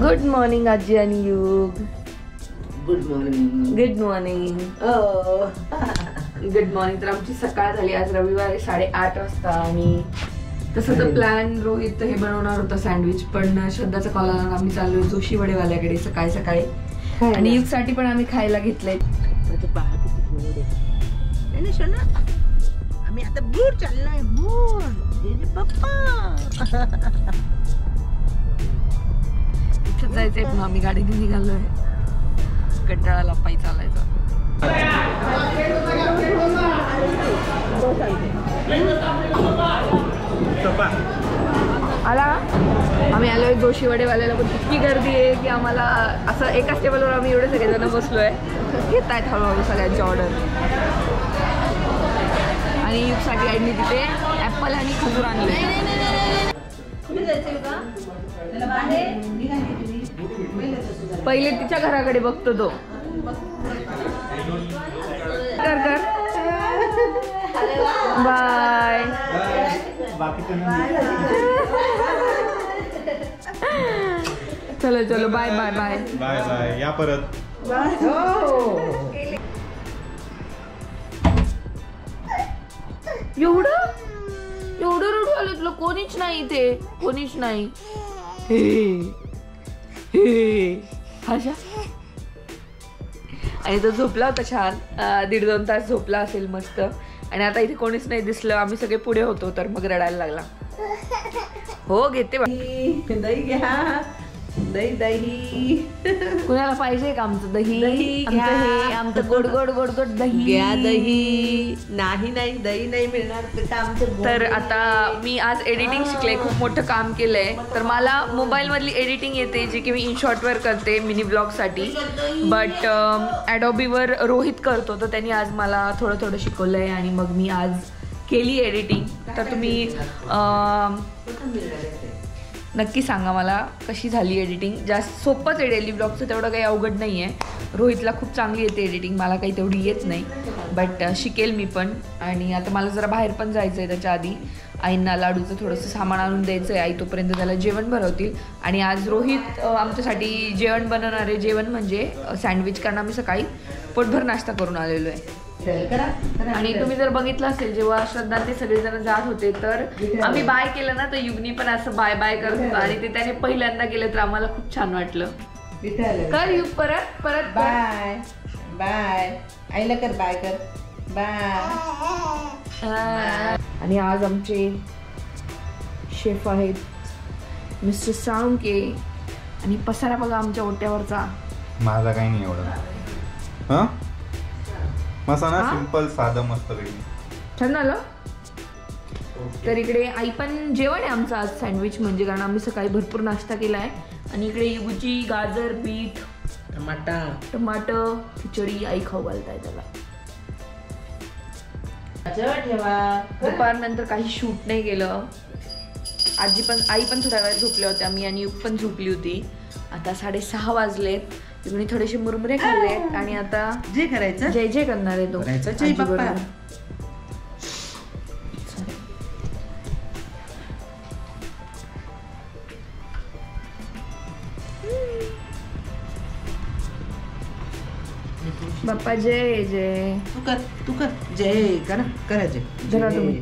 Good morning आजी आणि युग. Good morning. Good morning. Good morning. तर आमची सकाळ झाली. आज रविवार आहे, 8:30 वाजता. आणि तसं तर प्लॅन रोहित हे बनवणार होता सँडविच, पण श्रद्धाचा कॉल आला. आम्ही चाललोय जोशी वडेवाल्याकडे सकाळी सकाळी. आणि युग साठी पण आम्ही खायला घेतलंय. आम्ही आता बूर चाललोय. बूर पप्पा इथं जायचंय पण आम्ही गाडीने निघालोय. कंटाळाला पायी चालायचा. आला आम्ही आलोय जोशी वडेवाल्याला. पण इतकी गर्दी आहे की आम्हाला असं एकाच टेबलवर आम्ही एवढे सगळेजण बसलोय. घेत आहेत हळूहळू सगळ्यांची ऑर्डर. आणि युगसाठी आईने तिथे ऍपल आणि खजूर आणले. पहिले तिच्या घराकडे बघतो तो. कर कर बाय. चलो चलो bye bye bye bye bye. या परत. एवढं एवढं रडू आलं तुला? कोणीच नाही इथे, कोणीच नाही. हे हे आशा. आणि तो झोपला होता छान. 1.5-2 तास झोपला असेल मस्त. आणि आता इथे कोणीच नाही दिसलं. आम्ही सगळे पुढे होतो तर मग रडायला लागला. हो घेते. दही घ्या. दही दही कुणाला पाहिजे का आमचं दही? आमचं आमचं गोड गोड गोड गोड दही घ्या. दही नाही नाही दही नाही मिळणार तर आता मी आज एडिटिंग शिकले. खूप मोठं काम केलंय. तर मला मोबाईल मधली एडिटिंग येते जी की मी इनशॉर्टवर करते मिनी ब्लॉग साठी. बट ॲडोबीवर रोहित करतो तर त्यांनी आज मला थोडं थोडं शिकवलंय. आणि मग मी आज केली एडिटिंग. तर तुम्ही नक्की सांगा मला कशी झाली एडिटिंग. जास्त सोपंच आहे. डेली ब्लॉगचं तेवढं काही अवघड नाही आहे. रोहितला खूप चांगली येते एडिटिंग. मला काही तेवढी येत नाही. बट शिकेल मी पण. आणि आता मला जरा बाहेर पण जायचं आहे. त्याच्या आधी आईंना लाडूचं थोडंसं सामान आणून द्यायचं आहे. आई तोपर्यंत त्याला जेवण बनवतील. आणि आज रोहित आमच्यासाठी जेवण बनवणार आहे. जेवण म्हणजे सँडविच. कारण आम्ही सकाळी पोटभर नाश्ता करून आलेलो आहे. आणि तुम्ही जर बघितलं असेल जेव्हा श्रद्धा ते सगळेजण जात होते तर आम्ही बाय केलं ना, तर युगनी पण असं बाय बाय करत होता. आणि ते त्याने पहिल्यांदा केलं तर आम्हाला खूप छान वाटलं. कर युग परत परत बाय बाय. आईला कर बाय कर बाय. आणि आज आमचे शेफ आहेत मिस्टर साळुंके. आणि पसारा बघा आमच्या ओट्यावरचा. माझा काही नाही एवढं. हा मसाला सिंपल साधं मस्त पैकी छान झालं. तर इकडे आई पण जेवण आहे आमचं आज सँडविच म्हणजे. कारण आम्ही सकाळी भरपूर नाश्ता केला आहे. आणि इकडे युगूची गाजर बीट टमाटर खिचडी आई खाऊ घालताय त्याला. दुपारनंतर काही शूट नाही केलं. आई पण थोड्या वेळ झोपल्या होत्या. मी आणि युग पण झोपली होती. आता 6:30 वाजलेत. तुम्ही थोडेसे मुरमुरे खाल्लेत. आणि आता जे करायचं जय जय करणार आहे तो. जय बाप्पा. बाप्पा जय जय. तू कर जय करा. करा जय. जरा तुम्ही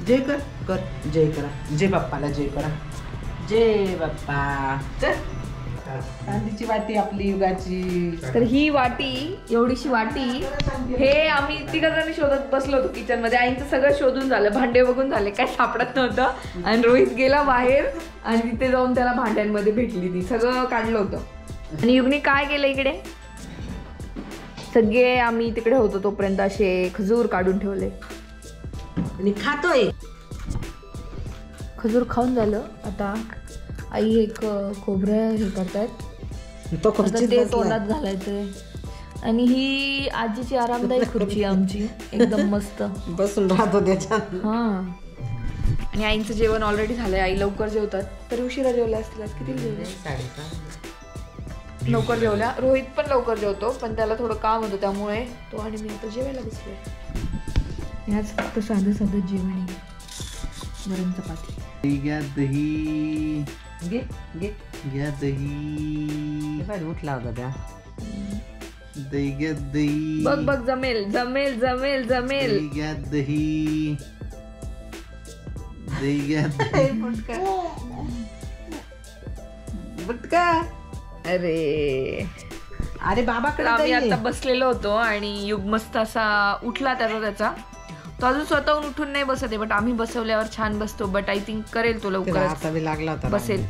जय कर जय करा. जय बाप्पाला जय करा. जय बाप्पा. चांदीची वाटी आपली युगाची. तर ही वाटी एवढीशी वाटी हे आम्ही तिघजणी शोधत बसलो होतो किचन मध्ये. आईचं सगळं शोधून झालं. भांडे बघून झाले. काय सापडत नव्हतं. आणि रोहित गेला बाहेर आणि तिथे जाऊन त्याला भांड्यांमध्ये भेटली ती. सगळं काढलं होतं. आणि युगने काय केलं इकडे सगळे आम्ही तिकडे होतो तोपर्यंत असे खजूर काढून ठेवले. आणि खातोय. खजूर खाऊन झालं. आता आई एक खोबरं हे करतायत. ते तोंडात घालायचंय. आणि ही आजीची आरामदायी खुर्ची आमची एकदम मस्त बसून राहतो त्याच्यात. हा. आणि आईंचं जेवण ऑलरेडी झालंय. आई लवकर जेवतात. तर उशिरा जेवल्या असतील. किती जेवले? 7:30. लवकर जेवल्या. रोहित पण लवकर जेवतो पण त्याला थोडं काम होतं त्यामुळे तो आणि मी आता जेवायला बसलोय. आज फक्त साधं जेवण आहे. वरण चपाती. दही घ्या दही. घे घे घ्या दही. काय उठला होता त्या. दही घ्या दही. बघ बघ जमेल जमेल जमेल जमेल. दही घ्या दही. दही घ्या दही. बुटका. अरे अरे बाबाकडे तर आम्ही दही आहे. आता बसलेलो होतो आणि युग मस्त असा उठला त्याचा तो अजून स्वतःहून उठून नाही बसत आहे, बट आम्ही बसवल्यावर छान बसतो. बट आय थिंक करेल तो त्याला लवकरच आता बी लागला होता बसेल.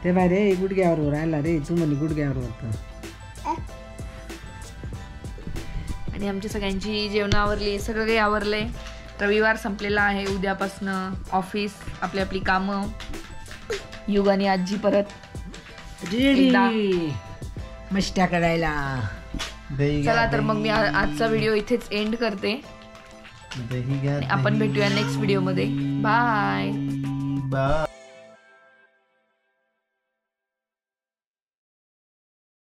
ते बाय रे गुडघ्यावर राहिला रे. तू म्हणे गुडघ्यावर होत. आणि आमच्या सगळ्यांची जेवण आवरली, सगळं काही आवरलंय. रविवार संपलेला आहे. उद्यापासनं ऑफिस, आपली आपली कामं. युग आणि आजी परत एकदा. मस्त्या करायला. दही घ्या चला तर मग मी आजचा व्हिडिओ इथेच एंड करते. दही घ्या. आपण भेटूया नेक्स्ट व्हिडिओमध्ये. बाय. बाय.